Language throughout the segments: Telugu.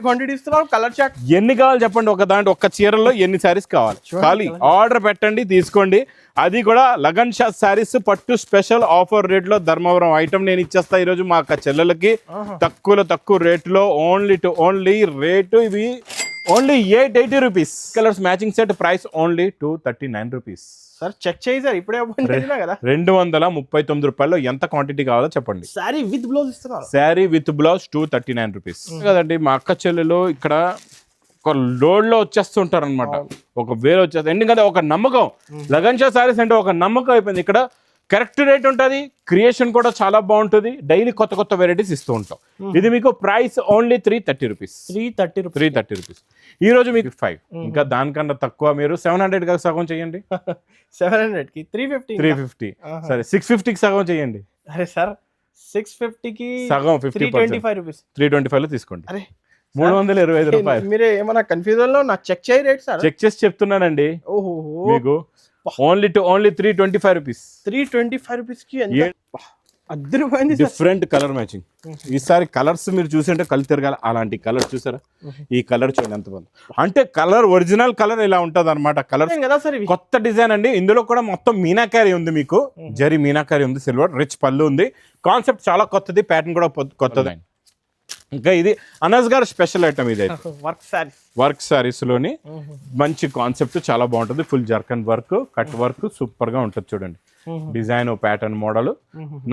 క్వాంటిటీ ఇస్తున్నాం. కలర్ చార్ట్ ఎన్ని కావాలి చెప్పండి, ఒక దాంట్లో ఒక్క చీరలో ఎన్ని శారీస్ కావాలి ఖాళీ ఆర్డర్ పెట్టండి, తీసుకోండి. అది కూడా లగన్ షా శారీస్ పట్టు స్పెషల్ ఆఫర్ రేట్ లో ధర్మవరం ఐటమ్ నేను ఇచ్చేస్తా ఈరోజు మా అక్క చెల్లెలకి తక్కువ రేటులో. ఓన్లీ రేటు ఇవి only 880 rupees. Colours matching set price only 239 rupees. Sir check చేయి సార్, ఇప్పుడే ఓపెన్ చేసినా కదా. 239 రూపాయలు ఎంత క్వాంటిటీ కావాలో చెప్పండి. సారీ విత్ బ్లౌజ్ ఇస్తున్నారు. శారీ విత్ బ్లౌజ్ 239 రూపీస్ కదండి. మా అక్క చెల్లెలు ఇక్కడ ఒక లోడ్ లో వచ్చేస్తుంటారు అనమాట, ఒక వేరే వచ్చేస్తారు. ఎందుకంటే ఒక నమ్మకం, లగన్ షా సారీస్ అంటే ఒక నమ్మకం అయిపోయింది. ఇక్కడ కరెక్ట్ రేట్ ఉంటుంది, క్రియేషన్ కూడా చాలా బాగుంటుంది, డైలీ కొత్త వెరైటీస్ ఇస్తూ ఉంటాం. ఇది మీకు ప్రైస్ ఓన్లీ 330 రూపీస్. 330 రూపీస్. ఈ రోజు మీకు 5, ఇంకా దానికన్నా తక్కువ మీరు 700 కి సగం చేయండి. 700 కి 350. సరే 650 కి సగం చేయండి. అరే సార్ 650 కి సగం 325 రూపీస్. 325 లో తీసుకోండి. అరే 325 రూపాయలు. మీరే ఏమన్నా కన్ఫ్యూజన్ లో నాకు చెక్ చేయి రేట్ సార్. చెక్ చేసి చెప్తున్నానండి. ఓహో మీకు ఓన్లీ 325 రూపీస్. 325 రూపీస్ కి అద్భుతమైంది. Different colour matching. ఈసారి కలర్స్ మీరు చూసింటే కళ్ళు తిరగాలి, అలాంటి కలర్ చూసారా? ఈ కలర్ చూడండి ఎంత బాగుంది. అంటే కలర్ ఒరిజినల్ కలర్ ఇలా ఉంటది అనమాట. కలర్ కదా సార్, కొత్త డిజైన్ అండి. ఇందులో కూడా మొత్తం మీనాకారి ఉంది, మీకు జరీ మీనాకారి ఉంది, సిల్వర్ రిచ్ పళ్ళు ఉంది. కాన్సెప్ట్ చాలా కొత్తది, ప్యాటర్న్ కూడా కొత్తది. ఇంకా ఇది అనస్ గారు స్పెషల్ ఐటమ్. ఇది వర్క్ సారీస్ లోని మంచి కాన్సెప్ట్, చాలా బాగుంటుంది. Full zircon work, cut work super గా ఉంటుంది. చూడండి design pattern model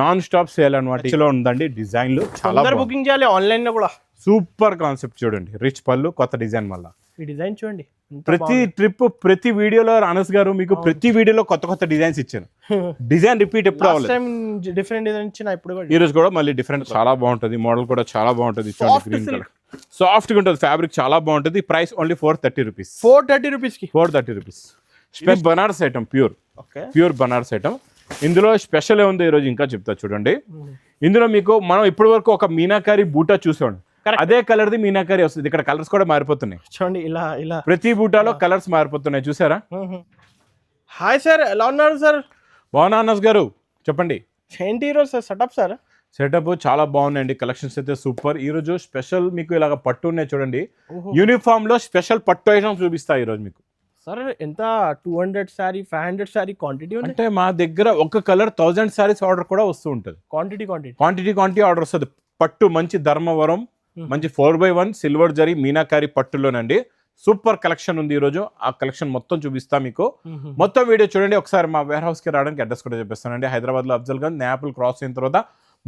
non stop sale అనమాట ఉందండి. డిజైన్లు చాలా బుకింగ్ చేయాలి ఆన్లైన్ లో కూడా. సూపర్ కాన్సెప్ట్ చూడండి, రిచ్ పళ్ళు, కొత్త డిజైన్. మళ్ళీ ఈ డిజైన్ చూడండి, ప్రతి ట్రిప్ ప్రతి వీడియోలో అనస్ గారు మీకు ప్రతి వీడియోలో కొత్త డిజైన్స్ ఇచ్చాను. డిజైన్ రిపీట్ ఎప్పుడు అవ్వలేదు. డిఫరెంట్ డిజైన్ ఇచ్చిన ఇప్పుడు ఈ రోజు కూడా మళ్ళీ డిఫరెంట్, చాలా బాగుంటుంది. మోడల్ కూడా చాలా బాగుంటుంది. గ్రీన్ కలర్ సాఫ్ట్ గా ఉంటుంది, ఫ్యాబ్రిక్ చాలా బాగుంటుంది. Price only 430 rupees. 430 రూపీస్ కి 430 rupees. Banaras item, pure Banaras item. ఇందులో స్పెషల్ ఉంది ఈ రోజు, ఇంకా చెప్తా చూడండి. ఇందులో మీకు మనం ఇప్పటి వరకు ఒక మీనాకారి బూటా చూసాం, అదే కలర్ ది మీనాకారి వస్తుంది. ఇక్కడ కలర్స్ కూడా మారిపోతున్నాయి చూడండి. ఇలా ప్రతి బూటాలో కలర్స్ మారిపోతున్నాయి, చూసారా? హాయ్ సార్, ఎలా ఉన్నారు సార్? బాగున్నా అనస్ గారు, చెప్పండి. ఏంటి ఈరోజు సార్ సెటప్? సార్ సెటప్ చాలా బాగున్నాయండి, కలెక్షన్స్ అయితే సూపర్. ఈ రోజు స్పెషల్ మీకు ఇలాగ పట్టు ఉన్నాయి చూడండి. యూనిఫామ్ లో స్పెషల్ పట్టు ఐటమ్స్ చూపిస్తా ఈ రోజు మీకు. సార్ ఎంత 200 సారీ 500 సారీ క్వాంటిటీ అంటే మా దగ్గర ఒక కలర్ 1000 సారీస్ ఆర్డర్ కూడా వస్తూ ఉంటుంది. క్వాంటిటీ ఆర్డర్ వస్తుంది. పట్టు మంచి ధర్మవరం మంచి 4x1 సిల్వర్ జరీ మీనాకారి పట్టులోనండి. సూపర్ కలెక్షన్ ఉంది ఈ రోజు. ఆ కలెక్షన్ మొత్తం చూపిస్తా మీకు. మొత్తం వీడియో చూడండి. ఒకసారి మా వేర్ హౌస్ కి రావడానికి అడ్రస్ కూడా చెప్పిస్తానండి. హైదరాబాద్ లో అఫ్జల్ గంజ్ నేపుల్ క్రాస్ అయిన తర్వాత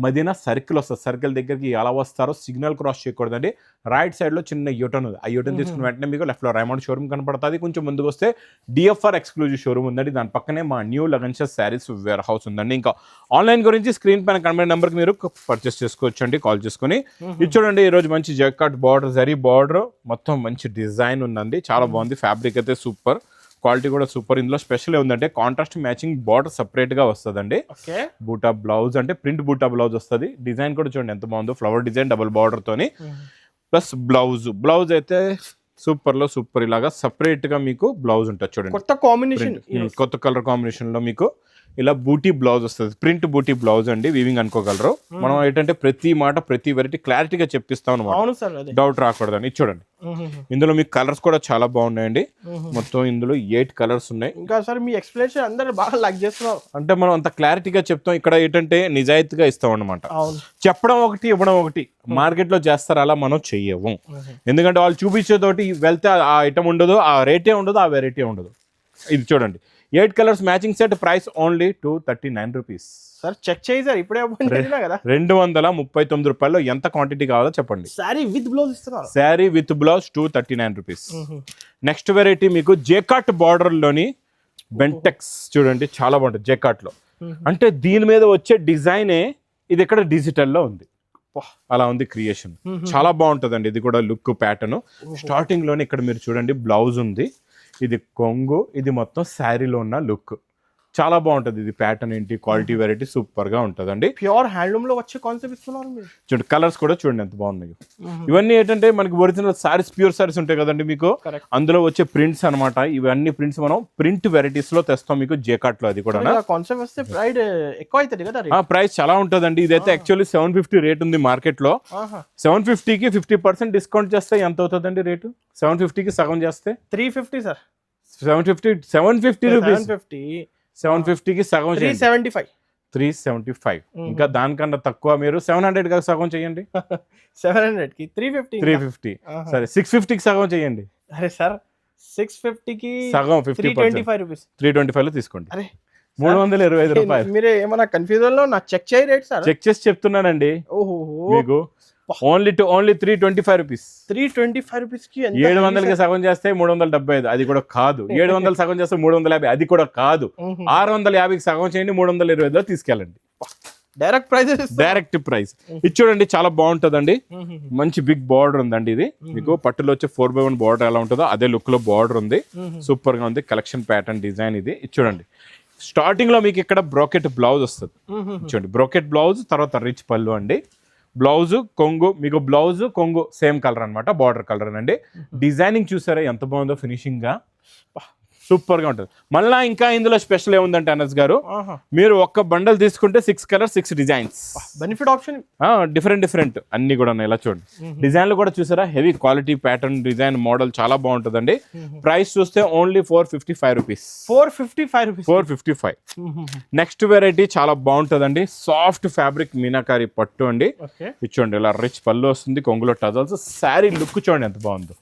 మదీనా సర్కిల్ వస్తుంది. సర్కిల్ దగ్గరికి ఎలా వస్తారో సిగ్నల్ క్రాస్ చేయకూడదండి. రైట్ సైడ్ లో చిన్న యూటర్న్ ఉంది. ఆ యూటర్న్ తీసుకున్న వెంటనే మీకు లెఫ్ట్ లో రైమండ్ షోరూమ్ కనపడుతుంది. కొంచెం ముందుకు వస్తే డిఎఫ్ఆర్ ఎక్స్క్లూజివ్ షోరూమ్ ఉందండి. దాని పక్కనే మా new Lagan Shah saris warehouse ఉందండి. ఇంకా ఆన్లైన్ గురించి స్క్రీన్ పైన కనబడే నెంబర్కి మీరు పర్చేస్ చేసుకోవచ్చు అండి, కాల్ చేసుకుని. ఇది చూడండి, ఈ రోజు మంచి జెకార్డ్ బార్డర్, జరీ బార్డర్, మొత్తం మంచి డిజైన్ ఉందండి. చాలా బాగుంది. ఫ్యాబ్రిక్ అయితే సూపర్, క్వాలిటీ కూడా సూపర్. ఇందులో స్పెషల్ ఏముందంటే కాంట్రాస్ట్ మ్యాచింగ్ బార్డర్ సపరేట్ గా వస్తుందండి. బూటా బ్లౌజ్ అంటే ప్రింట్ బూటా బ్లౌజ్ వస్తుంది. డిజైన్ కూడా చూడండి ఎంత బాగుందో, ఫ్లవర్ డిజైన్ డబుల్ బార్డర్ తోని. ప్లస్ బ్లౌజ్ అయితే సూపర్ లో సూపర్. ఇలాగా సపరేట్ గా మీకు బ్లౌజ్ ఉంటుంది చూడండి. కొత్త కలర్ కాంబినేషన్ లో మీకు ఇలా బూటీ బ్లౌజ్ వస్తుంది. ప్రింట్ బూటీ బ్లౌజ్ అండి, వీవింగ్ అనుకోగలరు. మనం ఏంటంటే ప్రతి మాట ప్రతి వెరైటీ క్లారిటీగా చెప్పిస్తాం అనమాట, డౌట్ రాకూడదని. చూడండి ఇందులో మీకు కలర్స్ కూడా చాలా బాగున్నాయండి. మొత్తం ఇందులో 8 కలర్స్ ఉన్నాయి. ఇంకా సార్ మీ ఎక్స్ప్లెనేషన్ అందరూ బాగా లైక్ చేస్తున్నారు. అంటే మనం అంత క్లారిటీగా చెప్తాం. ఇక్కడ ఏంటంటే నిజాయితీగా ఇస్తాం అనమాట. చెప్పడం ఒకటి, ఇవ్వడం ఒకటి. మార్కెట్ లో చేస్తారు, అలా మనం చెయ్యము. ఎందుకంటే వాళ్ళు చూపించేతోటి వెళ్తే ఆ ఐటమ్ ఉండదు, ఆ రేటే ఉండదు, ఆ వెరైటీ ఉండదు. ఇది చూడండి, 8 colours matching set price only 239 rupees. Sir check చేయి సార్, ఇప్పుడే ఓపెన్ చేసినా కదా. 239 రూపాయలు ఎంత క్వాంటిటీ కావాలో చెప్పండి. సారీ విత్ బ్లౌజ్ ఇస్తున్నారు. Sari with blouse 239 rupees. Next variety మీకు జేకాట్ బార్డర్ లోని బెంటెక్స్ చూడండి, చాలా బాగుంటుంది జేకాట్ లో. అంటే దీని మీద వచ్చే డిజైనే ఇది ఇక్కడ డిజిటల్ లో ఉంది. అలా ఉంది క్రియేషన్, చాలా బాగుంటుందండి. ఇది కూడా లుక్ ప్యాటర్న్. స్టార్టింగ్ లోనే ఇక్కడ మీరు చూడండి బ్లౌజ్ ఉంది, ఇది కొంగు, ఇది మొత్తం శారీలో ఉన్న లుక్. చాలా బాగుంటది ఇది ప్యాటర్న్ ఏంటి క్వాలిటీ వెరైటీ సూపర్ గా ఉంటదండి. ప్యూర్ హ్యాండ్లూమ్ లో వచ్చే కాన్సెప్ట్ ఇస్తున్నారు మీరు. చూడండి కలర్స్ కూడా చూడండి ఎంత బాగున్నాయి. ఇవన్నీ ఏంటంటే మనకి ఒరిజినల్ సారీస్ ప్యూర్ సారీస్ ఉంటాయి కదండి మీకు, అందులో వచ్చే ప్రింట్స్ అన్నమాట. ఇవన్నీ ప్రింట్స్ మనం ప్రింట్ వెరైటీస్ లో తెస్తాం మీకు జేకాట్ లో. అది కూడా కాన్సెప్ట్ వస్తే ప్రైస్ ఎక్కువ అవుతుంది కదా. ప్రైస్ చాలా ఉంటదండి. ఇదైతే యాక్చువల్లీ 750 రేట్ ఉంది మార్కెట్ లో. 750కి 50% డిస్కౌంట్ చేస్తే ఎంత అవుతుందండి రేటు? 750కి సగం చేస్తే 350 సార్. 750 రూపీస్. 750కి సగం 375. ఇంకా దానికన్నా తక్కువ మీరు 700 గా సగం చేయండి. 700 కి 350. సరే 650కి సగం చేయండి. అరే సార్ 650కి సగం 325 రూపీస్. 325 లో తీసుకోండి. 325 రూపాయలు. మీరే ఏమన్నా కన్ఫ్యూజన్ లో నా చెక్ చేయి రేట్ సార్. చెక్ చేసి చెప్తున్నానండి మీకు. Only 325 rupees. 325 రూపీస్ కి 700కి సగం చేస్తే 375. అది కూడా కాదు. 700 సగం చేస్తే 350. అది కూడా కాదు. 650కి సగం చేయండి, 325లో తీసుకెళ్ళండి. Direct price. ఇది చూడండి చాలా బాగుంటదండి. మంచి బిగ్ బార్డర్ ఉందండి. ఇది మీకు పట్టులో వచ్చే 4x1 బార్డర్ ఎలా ఉంటుందో అదే లుక్ లో బార్డర్ ఉంది. సూపర్ గా ఉంది. కలెక్షన్ ప్యాటర్న్ డిజైన్ ఇది. చూడండి స్టార్టింగ్ లో మీకు ఇక్కడ బ్రోకెట్ బ్లౌజ్ వస్తుంది. చూడండి బ్రోకెట్ బ్లౌజ్, తర్వాత రిచ్ పళ్ళు అండి. బ్లౌజ్ కొంగు, మీకు బ్లౌజ్ కొంగు సేమ్ కలర్ అనమాట, బార్డర్ కలర్ అండి. డిజైనింగ్ చూసారా ఎంత బాగుందో, ఫినిషింగ్ గా సూపర్ గా ఉంటుంది. మళ్ళీ ఇంకా ఇందులో స్పెషల్ ఏముందంటే అనస్ గారు, మీరు ఒక్క బండల్ తీసుకుంటే 6 colours 6 designs. Benefit option different అన్ని కూడా ఉన్నాయి. ఇలా చూడండి డిజైన్లు కూడా చూసారా, heavy quality pattern design model చాలా బాగుంటుందండి. ప్రైస్ చూస్తే ఓన్లీ 455 రూపీస్. 455. నెక్స్ట్ వెరైటీ చాలా బాగుంటుందండి. సాఫ్ట్ ఫ్యాబ్రిక్ మీనాకారి పట్టు అండి. చూడండి ఇలా రిచ్ పళ్ళు వస్తుంది, కొంగులో టజల్స్. శారీ లుక్ చూడండి ఎంత బాగుందో.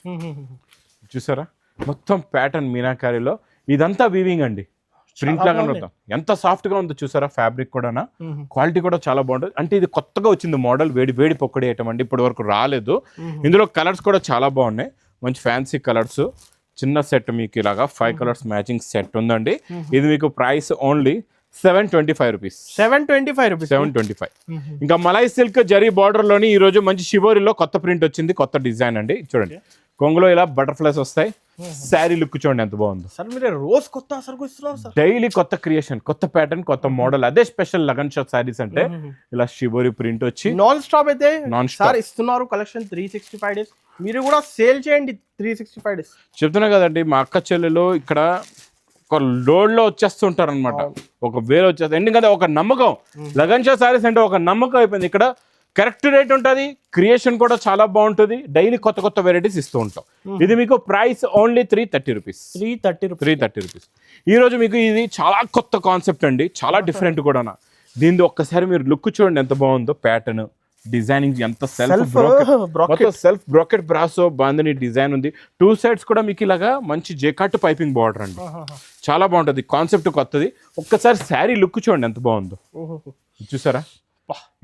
చూసారా మొత్తం ప్యాటర్న్ మీనాకారిలో ఇదంతా వీవింగ్ అండి. ప్రింట్ లాగా మొత్తం ఎంత సాఫ్ట్ గా ఉందో చూసారా. ఫ్యాబ్రిక్ కూడా క్వాలిటీ కూడా చాలా బాగుంటుంది. అంటే ఇది కొత్తగా వచ్చింది మోడల్, వేడి పొక్కడి ఐటమ్ అండి, ఇప్పటి వరకు రాలేదు. ఇందులో కలర్స్ కూడా చాలా బాగున్నాయి, మంచి ఫ్యాన్సీ కలర్స్. చిన్న సెట్ మీకు ఇలాగా 5 కలర్స్ మ్యాచింగ్ సెట్ ఉందండి. ఇది మీకు ప్రైస్ ఓన్లీ 725 రూపీస్. 725. ఇంకా మలై సిల్క్ జరీ బార్డర్ లోని ఈ రోజు మంచి షివోరిలో కొత్త ప్రింట్ వచ్చింది, కొత్త డిజైన్ అండి. చూడండి కొంగులో ఇలా బటర్ఫ్లైస్ వస్తాయి. శారీ లుక్ చూడండి ఎంత బాగుంది సార్. మీరు రోజు కొత్త సరుకు ఇస్తున్నారు సార్. డైలీ కొత్త క్రియేషన్, కొత్త ప్యాటర్న్, కొత్త మోడల్. అదే స్పెషల్ లగన్ షాట్ శారీస్ అంటే ఇలా షివోరి ప్రింట్ వచ్చి నాన్ స్టాప్ అయితే సార్ ఇస్తున్నారు కలెక్షన్ 365 డేస్. మీరు కూడా సేల్ చేయండి 365 డేస్. చెప్తున్నా కదండి, మా అక్క చెల్లెలు ఇక్కడ ఒక లోడ్ లో వచ్చేస్తుంటారు అనమాట, ఒక వేరే వచ్చేస్తారు. ఎందుకంటే ఒక నమ్మకం, లగన్ షా శారీస్ అంటే ఒక నమ్మకం అయిపోయింది. ఇక్కడ కరెక్ట్ రేట్ ఉంటుంది, క్రియేషన్ కూడా చాలా బాగుంటుంది. డైలీ కొత్త వెరైటీస్ ఇస్తూ ఉంటాం. ఇది మీకు ప్రైస్ ఓన్లీ 330 రూపీస్. 330 రూపీస్. ఈ రోజు మీకు ఇది చాలా కొత్త కాన్సెప్ట్ అండి, చాలా డిఫరెంట్ కూడా. దీనిది ఒక్కసారి మీరు లుక్ చూడండి ఎంత బాగుందో. ప్యాటర్న్ డిజైనింగ్ ఎంత self brocade brasso bandhani design ఉంది. 2 సైడ్స్ కూడా మీకు ఇలాగా మంచి జేకాట్ పైపింగ్ బార్డర్ అండి. చాలా బాగుంటుంది, కాన్సెప్ట్ కొత్తది. ఒక్కసారి శారీ లుక్ చూడండి ఎంత బాగుందో. చూసారా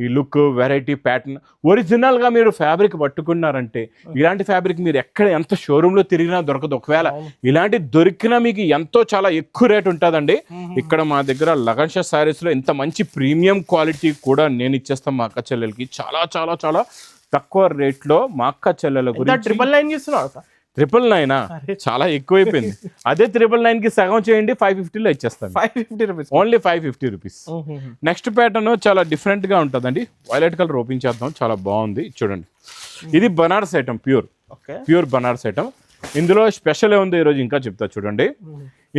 ఈ లుక్, వెరైటీ, ప్యాటర్న్. ఒరిజినల్ గా మీరు ఫ్యాబ్రిక్ పట్టుకున్నారంటే ఇలాంటి ఫ్యాబ్రిక్ మీరు ఎక్కడ ఎంత షోరూమ్ లో తిరిగినా దొరకదు. ఒకవేళ ఇలాంటి దొరికినా మీకు ఎంతో చాలా ఎక్కువ రేట్ ఉంటుందండి. ఇక్కడ మా దగ్గర లగన్ షా శారీస్ లో ఇంత మంచి ప్రీమియం క్వాలిటీ కూడా నేను ఇచ్చేస్తాను మా అక్క చెల్లెలకి. చాలా చాలా చాలా తక్కువ రేట్ లో మా అక్క చెల్లెల గురించి. 999 చాలా ఎక్కువైపోయింది. అదే 999 కి సగం చేయండి, 550లో ఇచ్చేస్తాను. 550 rupees, only 550 rupees. Next pattern చాలా డిఫరెంట్ గా ఉంటుందండి. వైలెట్ కలర్ ఓపెన్ చేద్దాం, చాలా బాగుంది. చూడండి ఇది Banaras item, pure Banaras item. ఇందులో స్పెషల్ ఏముందో ఈరోజు ఇంకా చెప్తా చూడండి.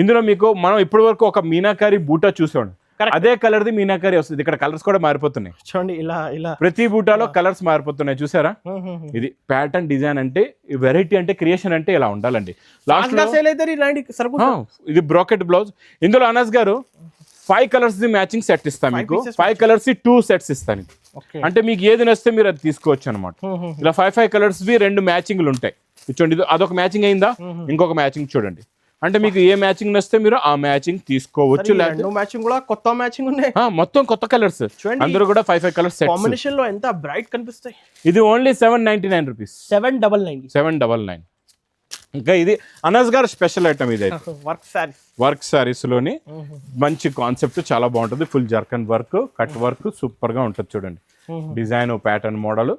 ఇందులో మీకు మనం ఇప్పటి వరకు ఒక మీనాకారి బూటా చూసాం, అదే కలర్ ది మీనాకారి వస్తుంది. ఇక్కడ కలర్స్ కూడా మారిపోతున్నాయి చూడండి. ఇలా ప్రతి బూటాలో కలర్స్ మారిపోతున్నాయి చూసారా. ఇది ప్యాటర్న్ డిజైన్ అంటే, వెరైటీ అంటే, క్రియేషన్ అంటే ఇలా ఉండాలండి. ఇది బ్రోకెట్ బ్లౌజ్. ఇందులో అనస్ గారు 5 కలర్స్ ది మ్యాచింగ్ సెట్ ఇస్తాను మీకు. 5 కలర్స్ 2 సెట్స్ ఇస్తాను. అంటే మీకు ఏది నచ్చితే మీరు అది తీసుకోవచ్చు అనమాట. ఇలా 5 కలర్స్ వి 2 మ్యాచింగ్లు ఉంటాయి. చూడండి అదొక మ్యాచింగ్ అయిందా, ఇంకొక మ్యాచింగ్ చూడండి. అంటే మీకు ఏ మ్యాచింగ్ నచ్చితే మీరు ఆ మ్యాచింగ్ తీసుకోవచ్చు. మొత్తం కొత్త కలర్స్ అందరూ కూడా 5 కలర్స్ కాంబినేషన్ లో ఎంత బ్రైట్ కనిపిస్తాయి. ఇది ఓన్లీ 799 రూపీస్. 799. ఇంకా ఇది అనస్ గారు స్పెషల్ ఐటమ్. ఇది వర్క్ సారీస్ లోని మంచి కాన్సెప్ట్, చాలా బాగుంటుంది. Full zircon work, cut work super గా ఉంటుంది. చూడండి design, pattern, model.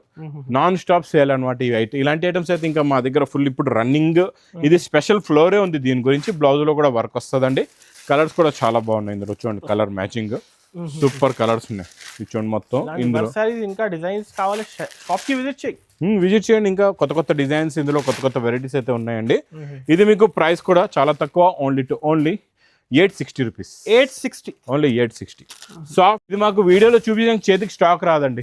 Non stop sale అనమాట. ఇలాంటి ఐటమ్స్ అయితే ఇంకా మా దగ్గర ఫుల్ ఇప్పుడు రన్నింగ్. ఇది స్పెషల్ ఫ్లోరే ఉంది దీని గురించి. బ్లౌజ్ లో కూడా వర్క్ వస్తుందండి. కలర్స్ కూడా చాలా బాగున్నాయి ఇందులో చూడండి, కలర్ మ్యాచింగ్ సూపర్ కలర్స్ ఉన్నాయి. ఇది చూడండి మొత్తం ఇందులో. ఇంకా డిజైన్స్ కావాలి షాప్ కి విజిట్ చేయి, విజిట్ చేయండి. ఇంకా కొత్త కొత్త డిజైన్స్ ఇందులో కొత్త కొత్త వెరైటీస్ అయితే ఉన్నాయండి. ఇది మీకు ప్రైస్ కూడా చాలా తక్కువ, ఓన్లీ 860 రూపీస్. 860 ఓన్లీ 860. స్టాక్ ఇది మాకు వీడియోలో చూపించడానికి చేతికి స్టాక్ రాదండి,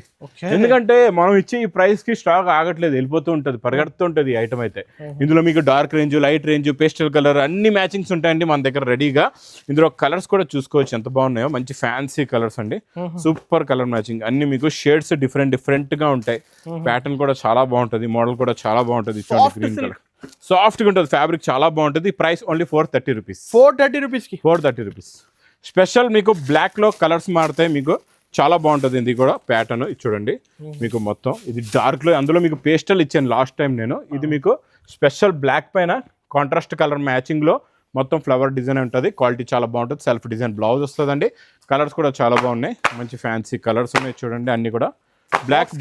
ఎందుకంటే మనం ఇచ్చే ఈ ప్రైస్ కి స్టాక్ ఆగట్లేదు, వెళ్ళిపోతూ ఉంటుంది, పరిగెడుతూ ఉంటుంది ఈ ఐటమ్ అయితే. ఇందులో మీకు dark range, light range, pastel colour అన్ని మ్యాచింగ్స్ ఉంటాయండి మన దగ్గర రెడీగా. ఇందులో కలర్స్ కూడా చూసుకోవచ్చు ఎంత బాగున్నాయో, మంచి ఫ్యాన్సీ కలర్స్ అండి, సూపర్ కలర్ మ్యాచింగ్. అన్ని మీకు షేడ్స్ డిఫరెంట్ గా ఉంటాయి. ప్యాటర్న్ కూడా చాలా బాగుంటుంది, మోడల్ కూడా చాలా బాగుంటుంది. చూడండి గ్రీన్ కలర్ సాఫ్ట్గా ఉంటుంది, ఫ్యాబ్రిక్ చాలా బాగుంటుంది. Price only 430 rupees. 430 రూపీస్కి 430 రూపీస్. స్పెషల్ మీకు బ్లాక్లో కలర్స్ మారుతాయి, మీకు చాలా బాగుంటుంది. ఇది కూడా ప్యాటర్న్ ఇది చూడండి, మీకు మొత్తం ఇది డార్క్లో, అందులో మీకు పేస్టల్ ఇచ్చాను లాస్ట్ టైం నేను. ఇది మీకు స్పెషల్ బ్లాక్ పైన కాంట్రాస్ట్ కలర్ మ్యాచింగ్లో మొత్తం ఫ్లవర్ డిజైన్ ఉంటుంది. క్వాలిటీ చాలా బాగుంటుంది, సెల్ఫ్ డిజైన్ బ్లౌజ్ వస్తుందండి. కలర్స్ కూడా చాలా బాగున్నాయి, మంచి ఫ్యాన్సీ కలర్స్ ఉన్నాయి చూడండి అన్ని కూడా. బ్లాక్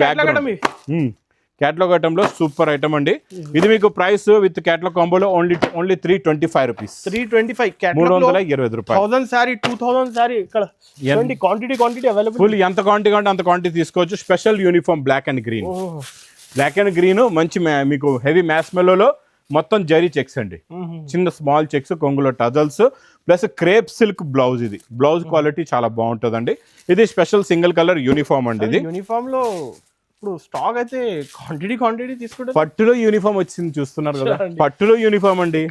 క్యాటలాగ్ ఐటమ్ లో సూపర్ ఐటమ్ అండి. ఇది మీకు ప్రైస్ విత్ క్యాటలాగ్ కాంబోలో ఓన్లీ 325 రూపీస్. 320 రూపాయలు. 1000 సారీ 2000 సారీ ఇక్కడ క్వాంటిటీ అవైలబుల్. ఫుల్ ఎంత క్వాంటిటీ అంటే అంత క్వాంటిటీ తీసుకోవచ్చు. Special uniform black and green మంచి మీకు హెవీ మ్యాస్మెల్లో మొత్తం జరీ చెక్స్ అండి, చిన్న స్మాల్ చెక్స్, కొంగులో tassels plus crepe silk blouse. ఇది బ్లౌజ్ క్వాలిటీ చాలా బాగుంటుందండి. ఇది స్పెషల్ సింగిల్ కలర్ యూనిఫామ్ అండి. ఇది యూనిఫామ్ లో ఇప్పుడు స్టాక్ అయితే క్వాంటిటీ తీసుకుంటే పట్టులో యూనిఫామ్ వచ్చింది చూస్తున్నారు కదా, పట్టులో యూనిఫామ్ అండి.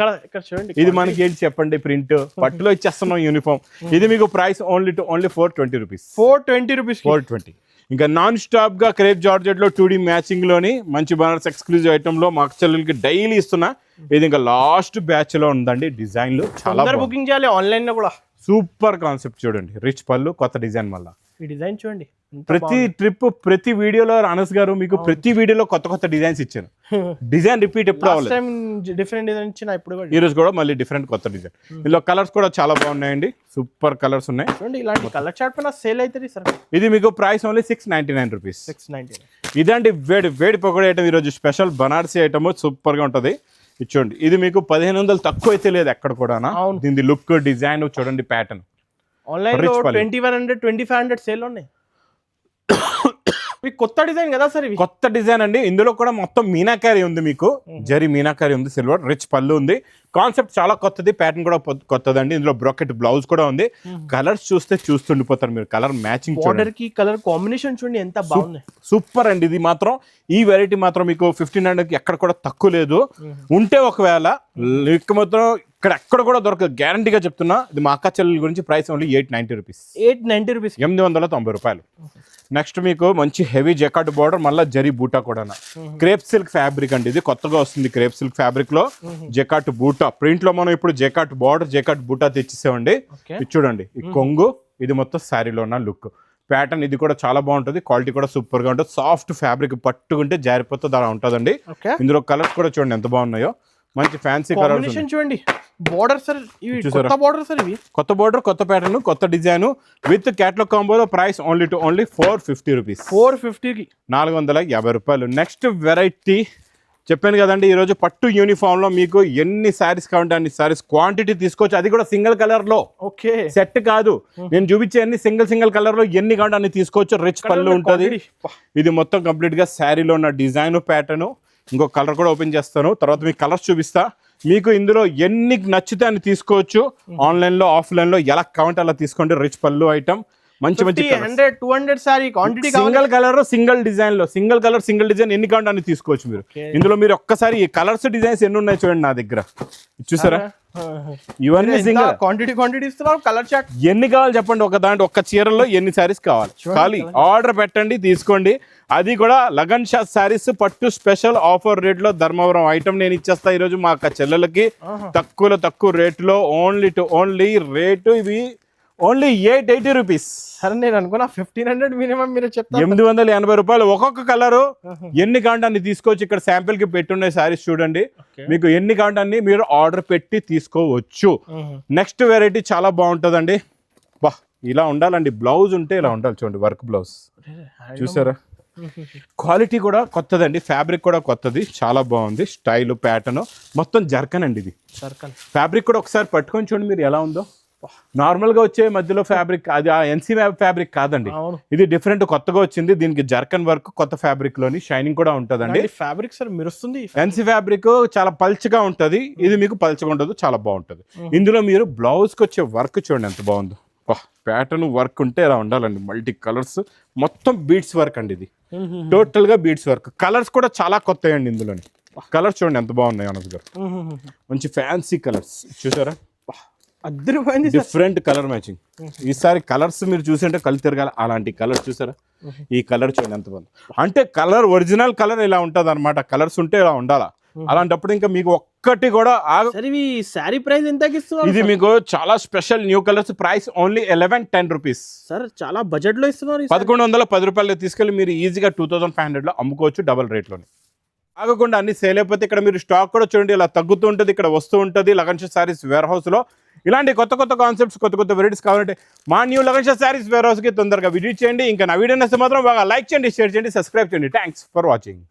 ఇది మనకి ఏంటి చెప్పండి, ప్రింట్ పట్టులో ఇచ్చేస్తున్నాం యూనిఫామ్. ఇది మీకు ప్రైస్ ఓన్లీ 420 రూపీస్. 420. ఇంకా నాన్ స్టాప్ గా క్రేప్ జార్జెట్ లో 2D మ్యాచింగ్ లోని మంచి బనారస్ ఎక్స్క్లూజివ్ ఐటమ్ లో మా చెల్లెలకి డైలీ ఇస్తున్నా. ఇది ఇంకా లాస్ట్ బ్యాచ్ లో ఉందండి. డిజైన్లు చాలా బుకింగ్ చేయాలి ఆన్లైన్ లో కూడా. సూపర్ కాన్సెప్ట్ చూడండి, రిచ్ పళ్ళు, కొత్త డిజైన్. మళ్ళీ ఈ డిజైన్ చూడండి, ప్రతి ట్రిప్ ప్రతి వీడియోలో అనస్ గారు మీకు ప్రతి వీడియోలో కొత్త డిజైన్స్ ఇచ్చాను. డిజైన్ రిపీట్ ఎప్పుడు అవ్వలేదు, డిఫరెంట్ డిజైన్ ఇచ్చిన ఇప్పుడు ఈ రోజు కూడా మళ్ళీ డిఫరెంట్ కొత్త డిజైన్. ఇందులో కలర్స్ కూడా చాలా బాగున్నాయండి, సూపర్ కలర్స్ ఉన్నాయి. చూడండి ఇలాంటి కలర్ చార్ట్ పైన సేల్ అవుతుంది సార్. ఇది మీకు ప్రైస్ ఓన్లీ 699 రూపీస్. 699. ఇదండి వేడి పకోడీ ఐటమ్, ఈరోజు స్పెషల్ బనారసీ ఐటమ్, సూపర్ గా ఉంటుంది. చూడండి ఇది మీకు 1500 తక్కువ అయితే లేదు ఎక్కడ కూడా. దీని లుక్ డిజైన్ చూడండి, ప్యాటర్న్ ఆన్లైన్ లో 2100 2500 సేల్ ఉన్నాయి. కొత్త డిజైన్ కదా సార్, ఇవి కొత్త డిజైన్ అండి. ఇందులో కూడా మొత్తం మీనాకారి ఉంది, మీకు జరీ మీనాకారి ఉంది, సిల్వర్ రిచ్ పళ్ళు ఉంది. కాన్సెప్ట్ చాలా కొత్తది, ప్యాటర్న్ కూడా కొత్తదండి. ఇందులో బ్రాకెట్ బ్లౌజ్ కూడా ఉంది. కలర్స్ చూస్తుండిపోతారు మీరు, కలర్ మ్యాచింగ్ బార్డర్ కి కలర్ కాంబినేషన్ చూడండి ఎంత బాగుంది, సూపర్ అండి. ఇది మాత్రం ఈ వెరైటీ మాత్రం మీకు 1500 కి ఎక్కడ కూడా తక్కువ లేదు. ఉంటే ఒకవేళ మాత్రం ఇక్కడ ఎక్కడ కూడా దొరకదు, గ్యారంటీగా చెప్తున్నా. ఇది మా అక్క చెల్లెల గురించి. Price only 890 rupees. 890 రూపాయలు. నెక్స్ట్ మీకు మంచి హెవీ జకాట్ బార్డర్, మళ్ళీ జరీ బూటా కూడా. క్రేప్ సిల్క్ ఫ్యాబ్రిక్ అండి, ఇది కొత్తగా వస్తుంది. క్రేప్ సిల్క్ ఫ్యాబ్రిక్ లో జకాట్ బూటా ప్రింట్ లో మనం ఇప్పుడు జకాట్ బార్డర్, జకాట్ బూటా తెచ్చేసామండి. ఇది చూడండి, ఈ కొంగు, ఇది మొత్తం శారీలో ఉన్న లుక్ ప్యాటర్న్. ఇది కూడా చాలా బాగుంటుంది, క్వాలిటీ కూడా సూపర్ గా ఉంటుంది. సాఫ్ట్ ఫ్యాబ్రిక్, పట్టుకుంటే జారిపోతుంది అలా ఉంటుందండి. ఇందులో కలర్స్ కూడా చూడండి ఎంత బాగున్నాయో, మంచి ఫ్యాన్సీ కలర్స్ చూడండి. బోర్డర్ సార్, ఇవి కొత్త బోర్డర్ సార్, ఇవి కొత్త బోర్డర్, కొత్త ప్యాటర్న్, కొత్త డిజైన్ విత్ క్యాటలాగ్ కాంబోలో ప్రైస్ ఓన్లీ 450 రూపీస్. 450కి 450 రూపాయలు. నెక్స్ట్ వెరైటీ చెప్పాను కదండి, ఈ రోజు పట్టు యూనిఫామ్ లో మీకు ఎన్ని సారీస్ కావాలంటే అన్ని సారీస్ క్వాంటిటీ తీసుకోవచ్చు. అది కూడా సింగిల్ కలర్ లో, ఓకే సెట్ కాదు. నేను చూపించే అన్ని సింగిల్ కలర్ లో ఎన్ని కావాలంటే అన్ని తీసుకోవచ్చు. రిచ్ పళ్ళు ఉంటుంది. ఇది మొత్తం కంప్లీట్ గా శారీలో ఉన్న డిజైన్ ప్యాటర్న్. ఇంకో కలర్ కూడా ఓపెన్ చేస్తాను, తర్వాత మీకు కలర్స్ చూపిస్తా. మీకు ఇందులో ఎన్ని నచ్చితే అని తీసుకోవచ్చు. ఆన్లైన్ లో ఆఫ్లైన్ లో ఎలా కావాలంటే అలా తీసుకోండి. రిచ్ పళ్ళు ఐటమ్, మంచి 100 200 sorry quantity, single colour single design లో, సింగిల్ కలర్ సింగిల్ డిజైన్ ఎన్ని కావాలంటే అన్ని తీసుకోవచ్చు మీరు. ఇందులో మీరు ఒక్కసారి ఈ కలర్స్ డిజైన్స్ ఎన్ని ఉన్నాయి చూడండి నా దగ్గర, చూసారా? ఇవన్నీ సింగిల్ క్వాంటిటీ ఇస్తున్నారు. కలర్ చార్ట్ ఎన్ని కావాలి చెప్పండి, ఒక దాంట్లో ఒక్క చీరలో ఎన్ని సారీస్ కావాలి, ఖాళీ ఆర్డర్ పెట్టండి, తీసుకోండి. అది కూడా లగన్ షా సారీస్ పట్టు స్పెషల్ ఆఫర్ రేట్ లో ధర్మవరం ఐటమ్ నేను ఇచ్చేస్తా ఈరోజు మా అక్క చెల్లెలకి. తక్కువ రేట్లో ఓన్లీ రేటు ఇవి ఓన్లీ 880 రూపీస్. సరే నేను అనుకున్నా 1500 మినిమం మీరు చెప్తారు. 880 రూపాయలు. ఒక్కొక్క కలరు ఎన్ని కాంటాన్ని తీసుకోవచ్చు. ఇక్కడ శాంపిల్ కి పెట్టున్న సారీస్ చూడండి, మీకు ఎన్ని కాంటాన్ని మీరు ఆర్డర్ పెట్టి తీసుకోవచ్చు. నెక్స్ట్ వెరైటీ చాలా బాగుంటుందండి. బా ఇలా ఉండాలండి, బ్లౌజ్ ఉంటే ఇలా ఉండాలి చూడండి, వర్క్ బ్లౌజ్ చూసారా? క్వాలిటీ కూడా కొత్తదండి, ఫ్యాబ్రిక్ కూడా కొత్తది, చాలా బాగుంది. స్టైల్ ప్యాటర్న్ మొత్తం జర్కన్ అండి. ఇది జర్కన్ ఫ్యాబ్రిక్ కూడా ఒకసారి పట్టుకొని చూడండి మీరు ఎలా ఉందో. నార్మల్ గా వచ్చే మధ్యలో ఫ్యాబ్రిక్ అది ఎన్సీ ఫ్యాబ్రిక్ కాదండి, అవును ఇది డిఫరెంట్ కొత్తగా వచ్చింది. దీనికి జర్కన్ వర్క్ కొత్త ఫ్యాబ్రిక్ లోని షైనింగ్ కూడా ఉంటదండి. ఫ్యాబ్రిక్ సార్ మెరుస్తుంది. ఎన్సీ ఫ్యాబ్రిక్ చాలా పల్చగా ఉంటది, ఇది మీకు పల్చగా ఉండదు, చాలా బాగుంటది. ఇందులో మీరు బ్లౌజ్ కి వచ్చే వర్క్ చూడండి ఎంత బాగుందో. ప్యాటర్న్ వర్క్ ఉంటే ఇలా ఉండాలండి. మల్టీ కలర్స్ మొత్తం బీడ్స్ వర్క్ అండి, ఇది టోటల్ గా బీడ్స్ వర్క్. కలర్స్ కూడా చాలా కొత్త అండి ఇందులోని. కలర్స్ చూడండి ఎంత బాగున్నాయి అనస్ గారు, మంచి ఫ్యాన్సీ కలర్స్ చూసారా, అద్దరిపోయింది. Different colour matching. ఈసారి కలర్స్ మీరు చూసింటే కళ్ళు తిరగాల, అలాంటి కలర్స్ చూసారా. ఈ కలర్ చూడండి ఎంత బాగుంది. అంటే కలర్ ఒరిజినల్ కలర్ ఇలా ఉంటది అనమాట, కలర్స్ ఉంటే ఇలా ఉండాలా. అలాంటప్పుడు ఇంకా మీకు ఒక్కటి కూడా శారీ ప్రైస్ ఎంత ఇస్తున్నారు? ఇది మీకు చాలా special new colours, price only 1110 rupees sir. చాలా బడ్జెట్ లో ఇస్తున్నారు. 1110 రూపాయలు తీసుకెళ్ళి మీరు ఈజీగా 2500 లో అమ్ముకోవచ్చు, డబల్ రేట్ లోని. ఆగకుండా అన్ని సేల్ అయిపోతే ఇక్కడ మీరు స్టాక్ కూడా చూడండి ఇలా తగ్గుతూ ఉంటుంది, ఇక్కడ వస్తూ ఉంటుంది. లగన్ షా సారీస్ వేర్ హౌస్ లో ఇలాంటి కొత్త కొత్త కాన్సెప్ట్స్, కొత్త కొత్త వెరైటీస్ కావాలంటే మా new Lagan Shah saris warehouse కి తొందరగా విజిట్ చేయండి. ఇంకా నా వీడియో నచ్చితే మాత్రం బాగా లైక్ చేయండి, షేర్ చేయండి, సబ్స్క్రైబ్ చేయండి. Thanks for watching.